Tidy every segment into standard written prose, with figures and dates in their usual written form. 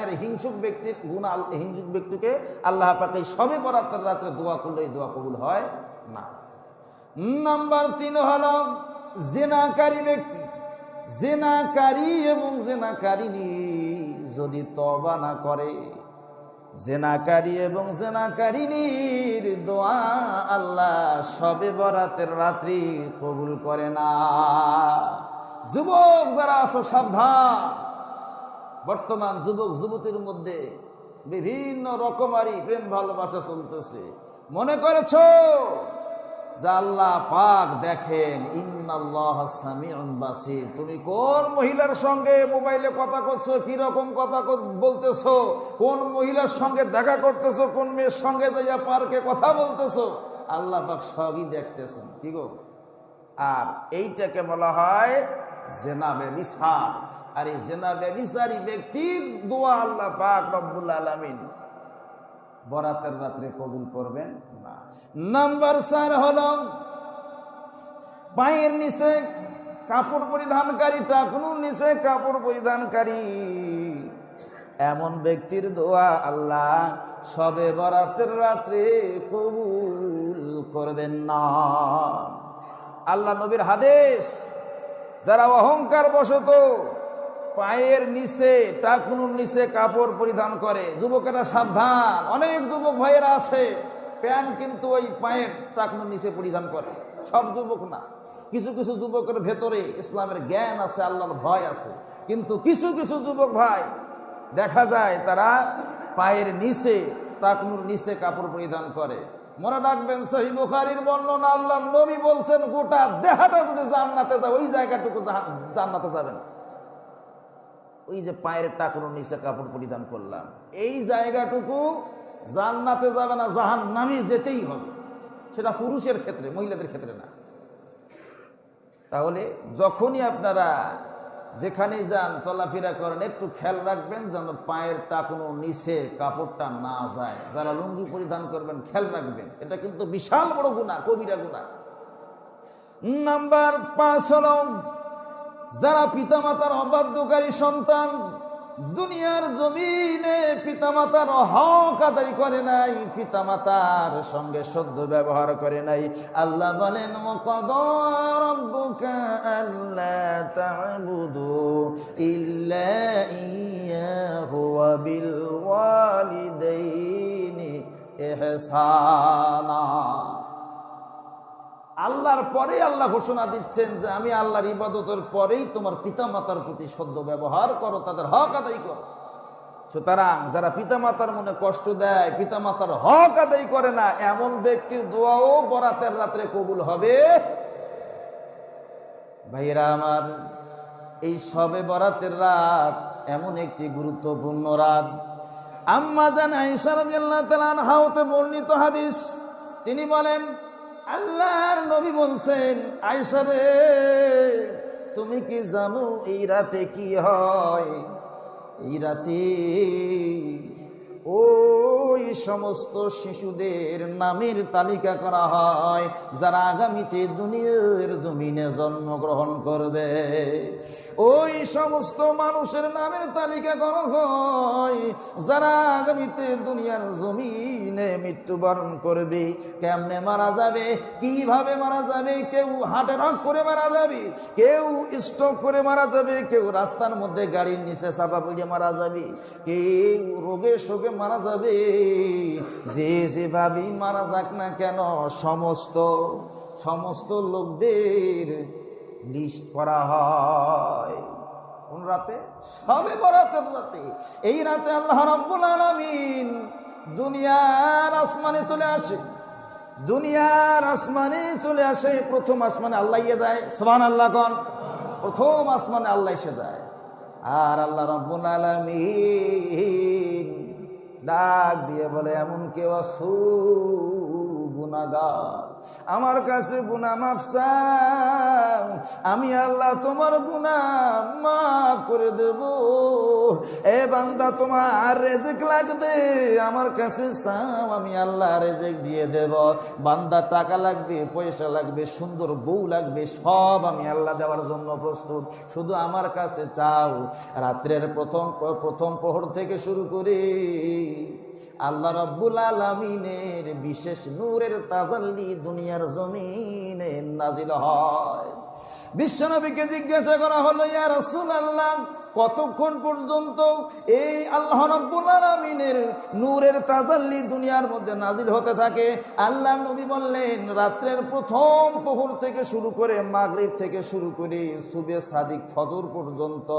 জেনার হিংসুক ব্যক্তির হিংসুক ব্যক্তিকে আল্লাহ পাক এই সবে বরাতের রাত্রে দোয়া করলে এই দোয়া কবুল হয় না। নাম্বার 3 হলো জেনাকারী ব্যক্তি। জেনাকারী এবং জেনাকারিনী যদি তওবা না করে, জেনাকারী এবং জেনাকারিনীর দোয়া আল্লাহ সবে বরাতের রাত্রি কবুল করে না। যুবক যারা আছো সাবধান। বর্তমান যুবক যুবতীর মধ্যে বিভিন্ন রকমারি প্রেম ভালোবাসা চলতেছে। মনে করেছো যে আল্লাহ পাক দেখেন, ইন্নাল্লাহা সামিউন বাসীর। তুমি কোন মহিলার সঙ্গে মোবাইলে কথা করছো, কি রকম কথা বলতেছো, কোন মহিলার সঙ্গে দেখা করতেছো, কোন মেয়ের সঙ্গে যাইয়া পার্কে কথা বলতেছো, আল্লাহ পাক সবই দেখতেছেন। কি গো? আর এইটাকে বলা হয় জেনা ব্যভিচার। আর এই জেনা ব্যভিচারী ব্যক্তির দোয়া আল্লাহ পাক রব্বুল আলামিন বরাতের রাত্রে কবুল করবেন না। নাম্বার 4 হলো পায়ের নিচে কাপড় পরিধানকারী, টাকনুর নিচে কাপড় পরিধানকারী এমন ব্যক্তির দোয়া আল্লাহ সবে বরাতের রাত্রে কবুল করবেন না। আল্লাহ নবীর হাদিস, যারা অহংকার বশত পায়ের নিচে টাকনুর নিচে কাপড় পরিধান করে, যুবকেরা সাবধান। অনেক যুবক ভাইয়েরা আছে প্যান্ট কিন্তু ওই পায়ের টাকনুর নিচে পরিধান করে। সব যুবক না, কিছু কিছু যুবকের ভেতরে ইসলামের জ্ঞান আছে, আল্লাহর ভয় আছে। কিন্তু কিছু কিছু যুবক ভাই দেখা যায় তারা পায়ের নিচে টাকনুর নিচে কাপড় পরিধান করে। মনে রাখবেন, সহিহ বুখারীর বর্ণনা, আল্লাহর নবী বলছেন গোটা দেহটা যদি জান্নাতে যায়, ওই জায়গাটুকু জান্নাতে যাবেন। ওই যে পায়ের টাকনুর নিচে কাপড় পরিধান করলাম, এই জায়গাটুকু জান্নাতে যাবে না, জাহান্নামে যেতেই হবে। সেটা পুরুষের ক্ষেত্রে, মহিলাদের ক্ষেত্রে না। তাহলে যখনই আপনারা যেখানে যান, চলাফেরা করেন, একটু খেয়াল রাখবেন যেন পায়ের টাকনুর নিচে কাপড়টা না যায়। যারা লুঙ্গি পরিধান করবেন খেয়াল রাখবেন, এটা কিন্তু বিশাল বড় গুনাহ, কবিরা গুনাহ। নাম্বার 5 হলো যারা পিতামাতার অবাধ্যকারী সন্তান, দুনিয়ার জমিনে পিতামাতার হক আদায় করে নাই, পিতামাতার সঙ্গে সদ্য ব্যবহার করে নাই। আল্লাহ বলেন, ওয়াকাদা রাব্বুকা আল্লা তা'বুদু ইল্লা ইয়্যাহু ওয়া বিল ওয়ালিদাইনি ইহসানা। আল্লাহর পরে আল্লাহ ঘোষণা দিচ্ছেন যে আমি আল্লাহর ইবাদতের পরেই তোমার পিতামাতার প্রতি সদ্য ব্যবহার করো, তাদের হক আদায় করো। সুতরাং যারা পিতামাতার মনে কষ্ট দেয়, পিতামাতার হক আদায় করে না, এমন ব্যক্তির দোয়াও বরাতের রাত্রে কবুল হবে। ভাইরা আমার, এই সবে বরাতের রাত এমন একটি গুরুত্বপূর্ণ রাত। আম্মা জান আয়েশা রাদিয়াল্লাহু তাআলা আনহা হতে বর্ণিত হাদিস, তিনি বলেন, আল্লাহর নবী বলছেন, আয়েশা রে, তুমি কি জানো এই রাতে কি হয়? এই রাতে ওই সমস্ত শিশুদের নামের তালিকা করা হয় যারা আগামীতে দুনিয়ার জমিনে জন্মগ্রহণ করবে। ওই সমস্ত মানুষের নামের তালিকা করা হয় যারা আগামীতে দুনিয়ার জমিনে মৃত্যুবরণ করবে। কেমনে মারা যাবে, কিভাবে মারা যাবে? কেউ হার্ট অ্যাটাক করে মারা যাবে, কেউ স্ট্রোক করে মারা যাবে, কেউ রাস্তার মধ্যে গাড়ির নিচে চাপা পড়ে মারা যাবে, কেউ রোগে শোকে মারা যাবে। যে যেভাবেই মারা যাক না কেন, সমস্ত লোকদের লিস্ট করা হয় কোন রাতে? সবে বরাতের রাতে। এই রাতে আল্লাহ রাব্বুল আলামিন দুনিয়ার আসমানে চলে আসে, দুনিয়ার আসমানে চলে আসে। প্রথম আসমানে আল্লাহ যায়, সুবহানাল্লাহ কোন? প্রথম আসমানে আল্লাহ এসে যায়। আর আল্লাহ রাব্বুল আলামিন ডাক দিয়ে বলে, এমন কেউ আছো গুনাহগার, আমার কাছে গুনাহ মাফ চাও, আমি আল্লাহ তোমার গুনাহ মাফ করে দেব। এ বান্দা, তোমার রিজিক লাগবে, আমার কাছে চাও, আমি আল্লাহ রিজিক দিয়ে দেব। বান্দা, টাকা লাগবে, পয়সা লাগবে, সুন্দর বউ লাগবে, সব আমি আল্লাহ দেওয়ার জন্য প্রস্তুত, শুধু আমার কাছে চাও। রাত্রের প্রথম প্রহর থেকে শুরু করে আল্লাহ রাব্বুল আলামিনের বিশেষ নূরের তাজাল্লি দুনিয়ার জমিনে নাজিল হয়। বিশ্বনবীকে জিজ্ঞাসা করা হলো, ইয়া রাসূলুল্লাহ, কতক্ষণ পর্যন্ত এই আল্লাহ রাব্বুল আলামিনের নূরের তাজাল্লি দুনিয়ার মধ্যে নাজিল হতে থাকে? আল্লাহ নবী বললেন, রাত্রের প্রথম প্রহর থেকে শুরু করে মাগরিব থেকে শুরু করে সুবে সাদিক ফজর পর্যন্ত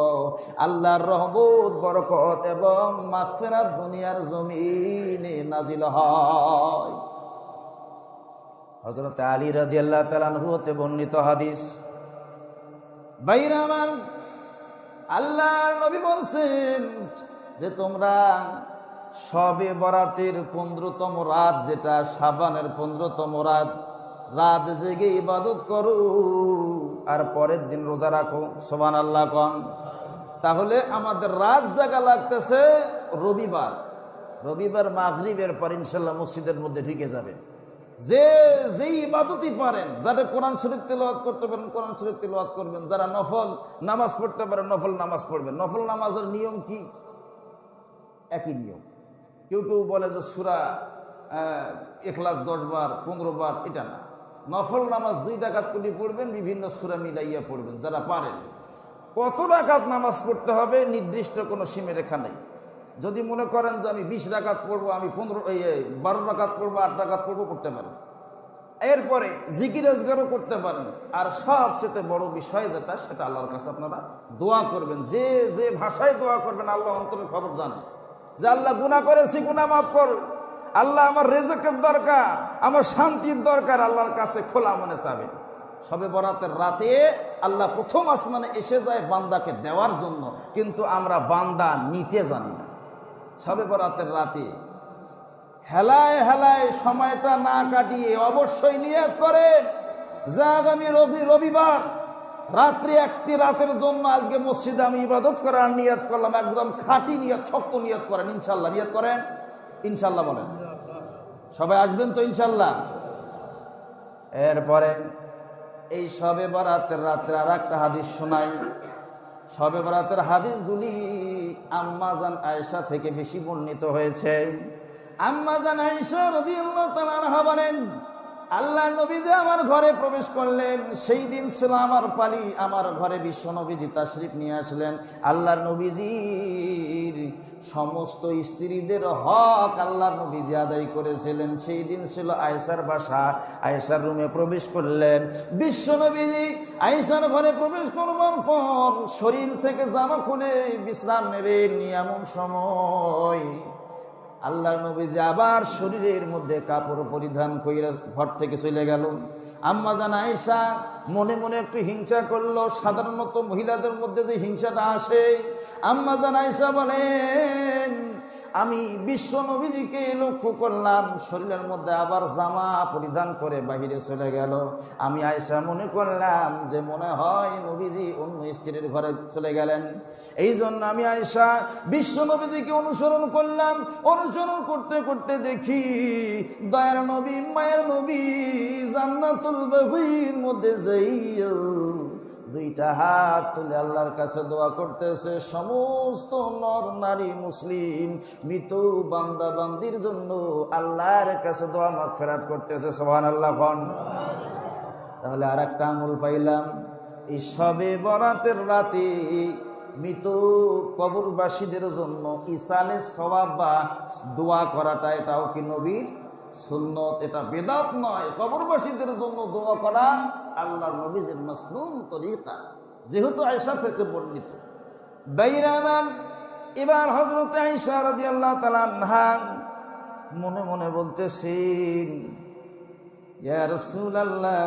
আল্লাহর রহমত, বরকত এবং মাগফিরাত দুনিয়ার জমিনে নাজিল হয়। হযরত আলী রাদিয়াল্লাহু তাআলা আনহু হতে বর্ণিত হাদিস। ভাইরা আমার, আল্লাহর নবী বলছেন যে তোমরা শবে বরাতের 15তম রাত, যেটা শাবানের 15তম রাত জেগে ইবাদত করো আর পরের দিন রোজা রাখো। সুবহানাল্লাহ কোন। তাহলে আমাদের রাত জাগা লাগতেছে রবিবার মাগরিবের পর ইনশাআল্লাহ মসজিদের মধ্যে ঢুকে যাবেন। যে ইবাদতই পারেন, যাদের কোরআন শরীফ তেলাওয়াত করতে পারেন কোরআন শরীফ তেলাওয়াত করবেন, যারা নফল নামাজ পড়তে পারেন নফল নামাজ পড়বেন। নফল নামাজের নিয়ম কি? একই নিয়ম। কেউ বলে যে সূরা ইখলাস 10 বার 15 বার, এটা না। নফল নামাজ 2 রাকাত করে পড়বেন, বিভিন্ন সূরা মিলাইয়া পড়বেন যারা পারেন। কত রাকাত নামাজ পড়তে হবে নির্দিষ্ট কোনো সীমারেখা নেই। যদি মনে করেন যে আমি 20 রাকাত পড়বো, আমি 12 রাকাত পড়বো, 8 রাকাত পড়বো, করতে পারেন। এরপরে জিকির আজগারও করতে পারেন। আর সবচেয়ে বড় বিষয় যেটা, সেটা আল্লাহর কাছে আপনারা দোয়া করবেন। যে ভাষায় দোয়া করবেন, আল্লাহ অন্তরের খবর জানে। যে আল্লাহ, গুনাহ করেছি, গুনাহ মাফ কর। আল্লাহ, আমার রিজিকের দরকার, আমার শান্তির দরকার, আল্লাহর কাছে খোলা মনে চাবেন। শবে বরাতের রাতে আল্লাহ প্রথম আসমানে এসে যায় বান্দাকে দেওয়ার জন্য, কিন্তু আমরা বান্দা নিতে জানি না। শবে বরাতের রাতে হেলায় সময়টা না কাটিয়ে অবশ্যই নিয়ত করেন যে আগামী রবিবার রাত্রি একটি রাতের জন্য আজকে মসজিদে আমি ইবাদত করার নিয়ত করলাম। একদম খাঁটি নিয়ত, শক্ত নিয়ত করেন। ইনশাল্লাহ নিয়ত করেন, ইনশাল্লাহ বলেন। সবাই আসবেন তো ইনশাল্লাহ? এরপরে এই শবে বরাতের রাত্রে আর একটা হাদিস শোনাই। শবে বরাতের হাদিসগুলি আম্মা জান আয়েশা থেকে বেশি বর্ণিত হয়েছে। আম্মা জান আয়েশা রাদিয়াল্লাহু তাআলা আনহা বলেন, আল্লাহ নবী যে আমার ঘরে প্রবেশ করলেন, সেই দিন ছিল আমার পালি। আমার ঘরে বিশ্ব নবীজি তাশরিফ নিয়ে আসলেন। আল্লাহর নবীজির সমস্ত স্ত্রীদের হক আল্লাহর নবীজি আদায় করেছিলেন। সেই দিন ছিল আয়েশার বাসা। আয়েশার রুমে প্রবেশ করলেন বিশ্ব নবীজি। আয়েশার ঘরে প্রবেশ করবার পর শরীর থেকে জামা খুলে বিশ্রাম নেবেন, এমন সময় আল্লাহর নবীজি আবার শরীরের মধ্যে কাপড় পরিধান কইরা ঘর থেকে চলে গেল। আম্মা জান আয়েশা মনে মনে একটু হিংসা করলো। সাধারণত মহিলাদের মধ্যে যে হিংসাটা আসে, আম্মা জান আয়েশা বলেন, আমি বিশ্ব নবীজিকে লক্ষ্য করলাম শরীরের মধ্যে আবার জামা পরিধান করে বাহিরে চলে গেল। আমি আয়েশা মনে করলাম যে মনে হয় নবীজি অন্য স্ত্রীর ঘরে চলে গেলেন। এই জন্য আমি আয়েশা বিশ্ব নবীজিকে অনুসরণ করলাম। অনুসরণ করতে করতে দেখি দয়ার নবী, মায়ের নবী জান্নাতুল বাকির মধ্যে যাইয়া 2টা হাত তুলে আল্লাহর কাছে দোয়া করতেছে। সমস্ত নর নারী মুসলিম মৃত বান্দা বান্দির জন্য আল্লাহর কাছে দোয়া মাগফিরাত করতেছে। সুবহানাল্লাহ। তাহলে আর একটা আমল পাইলাম, এই শবে বরাতের রাতে মৃত কবরবাসীদের জন্য ইসালে সওয়াব বা দোয়া করাটা, এটাও কি নবীর সুন্নত, এটা বেদাত নয়। কবরবাসীদের জন্য দোয়া করা আল্লাহর নবীর মাসনুন তরিকা, যেহেতু আয়েশা থেকে বর্ণিত। বাইরামান, এবার হযরত আয়েশা রাদিয়াল্লাহু তাআলা আনহা মনে মনে বলতেছেন, ইয়া রাসূলুল্লাহ,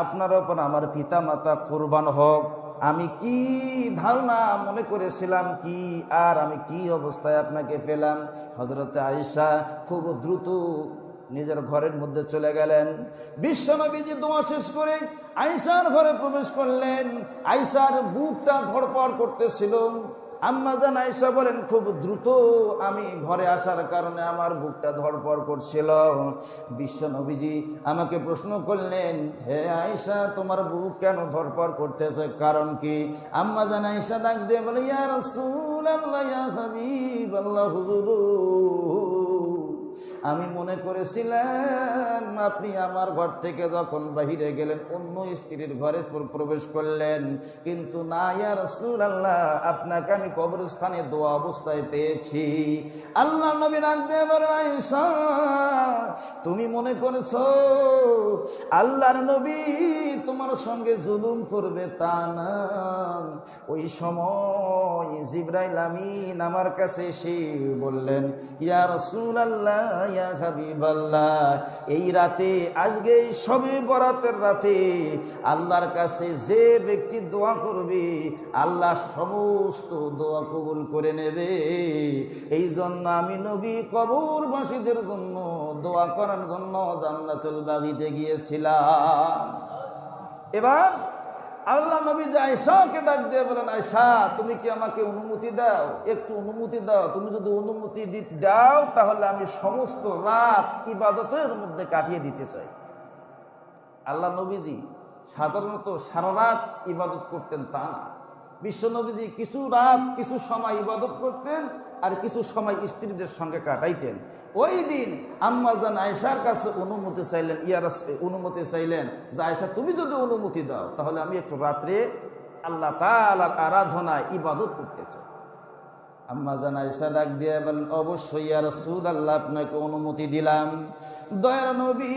আপনার উপর আমার পিতা মাতা কুরবান হোক। আমি কি ধারণা মনে করেছিলাম কি, আর আমি কি অবস্থায় আপনাকে পেলাম। হযরত আয়েশা খুব দ্রুত নিজের ঘরের মধ্যে চলে গেলেন। বিশ্বনবীজি দোয়া শেষ করে আয়েশার ঘরে প্রবেশ করলেন। আয়েশার বুকটা ধড়ফড় করতেছিল। আম্মা জান আয়েশা বলেন, খুব দ্রুত আমি ঘরে আসার কারণে আমার বুকটা ধড়ফড় করছিল। বিশ্বনবীজি আমাকে প্রশ্ন করলেন, হে আয়েশা, তোমার বুক কেন ধড়ফড় করতেছে, কারণ কি? আম্মা জান আয়েশা ডাক দিয়ে বলে, ইয়া রাসূলুল্লাহ, ইয়া হাবিবাল্লাহ, হুজুর, আমি মনে করেছিলাম আপনি আমার ঘর থেকে যখন বাহিরে গেলেন অন্য স্ত্রীর ঘরে প্রবেশ করলেন, কিন্তু না ইয়া রাসূলুল্লাহ, আপনাকে আমি কবরস্থানে দোয়া অবস্থায় পেয়েছি। আল্লাহ নবী রাখবে বলেন, আয়েশা, তুমি মনে করেছো আল্লাহর নবী তোমার সঙ্গে জুলুম করবে, তা না। ওই সময় জিবরাইল আমিন আমার কাছে এসে বললেন, ইয়া রাসূলুল্লাহ, ইয়া হাবিবাল্লাহ, এই রাতে, আজকে শবে বরাতের রাতে আল্লাহর কাছে যে ব্যক্তি দোয়া করবে আল্লাহ সমস্ত দোয়া কবুল করে নেবে। এই জন্য আমি নবী কবরবাসীদের জন্য দোয়া করার জন্য জান্নাতুল বাগীতে গিয়েছিলাম। এবার আল্লাহ নবী আয়েশাকে ডাক দিয়ে বলেন, আয়েশা, তুমি কি আমাকে অনুমতি দাও, একটু অনুমতি দাও। তুমি যদি অনুমতি দাও তাহলে আমি সমস্ত রাত ইবাদতের মধ্যে কাটিয়ে দিতে চাই। আল্লাহ নবীজি সাধারণত সারা রাত ইবাদত করতেন তা না। বিশ্ব নবীজি কিছু রাত কিছু সময় ইবাদত করতেন আর কিছু সময় স্ত্রীদের সঙ্গে কাটাইতেন। ওই দিন আম্মা জান আয়েশার কাছে অনুমতি চাইলেন, অনুমতি চাইলেন যে আয়েশা, তুমি যদি অনুমতি দাও তাহলে আমি একটু রাত্রে আল্লাহ তাআলার আরাধনায় ইবাদত করতে চাই। আম্মা জান আয়েশা ডাক দিয়ে বলেন, অবশ্যই ইয়া রাসূলুল্লাহ, আপনাকে অনুমতি দিলাম। দয়ার নবী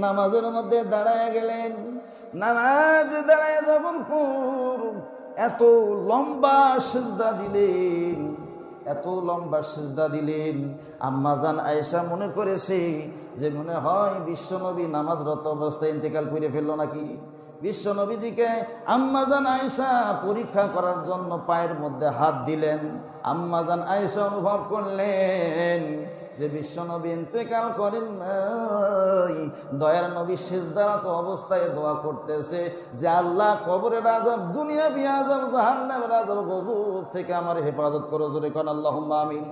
নামাজের মধ্যে দাঁড়ায় গেলেন। নামাজ দাঁড়ায় যাবার পর এত লম্বা সিজদা দিলেন, এত লম্বা সিজদা দিলেন, আম্মা জান আয়েশা মনে করেছে যে মনে হয় বিশ্বনবী নামাজরত অবস্থায় ইন্তেকাল করে ফেললো নাকি। বিশ্বনবীজিকে আম্মা জান আয়েশা পরীক্ষা করার জন্য পায়ের মধ্যে হাত দিলেন। আম্মা জান আয়েশা অনুভব করলেন যে বিশ্বনবী ইন্তেকাল করেন নাই। দয়ার নবী সিজদারত অবস্থায় দোয়া করতেছে যে আল্লাহ, কবরের আযাব, দুনিয়াবি আযাব, জাহান্নামের আযাব, গজব থেকে আমার হেফাজত করো। জোরে কোন আল্লাহুম্মা আমিন।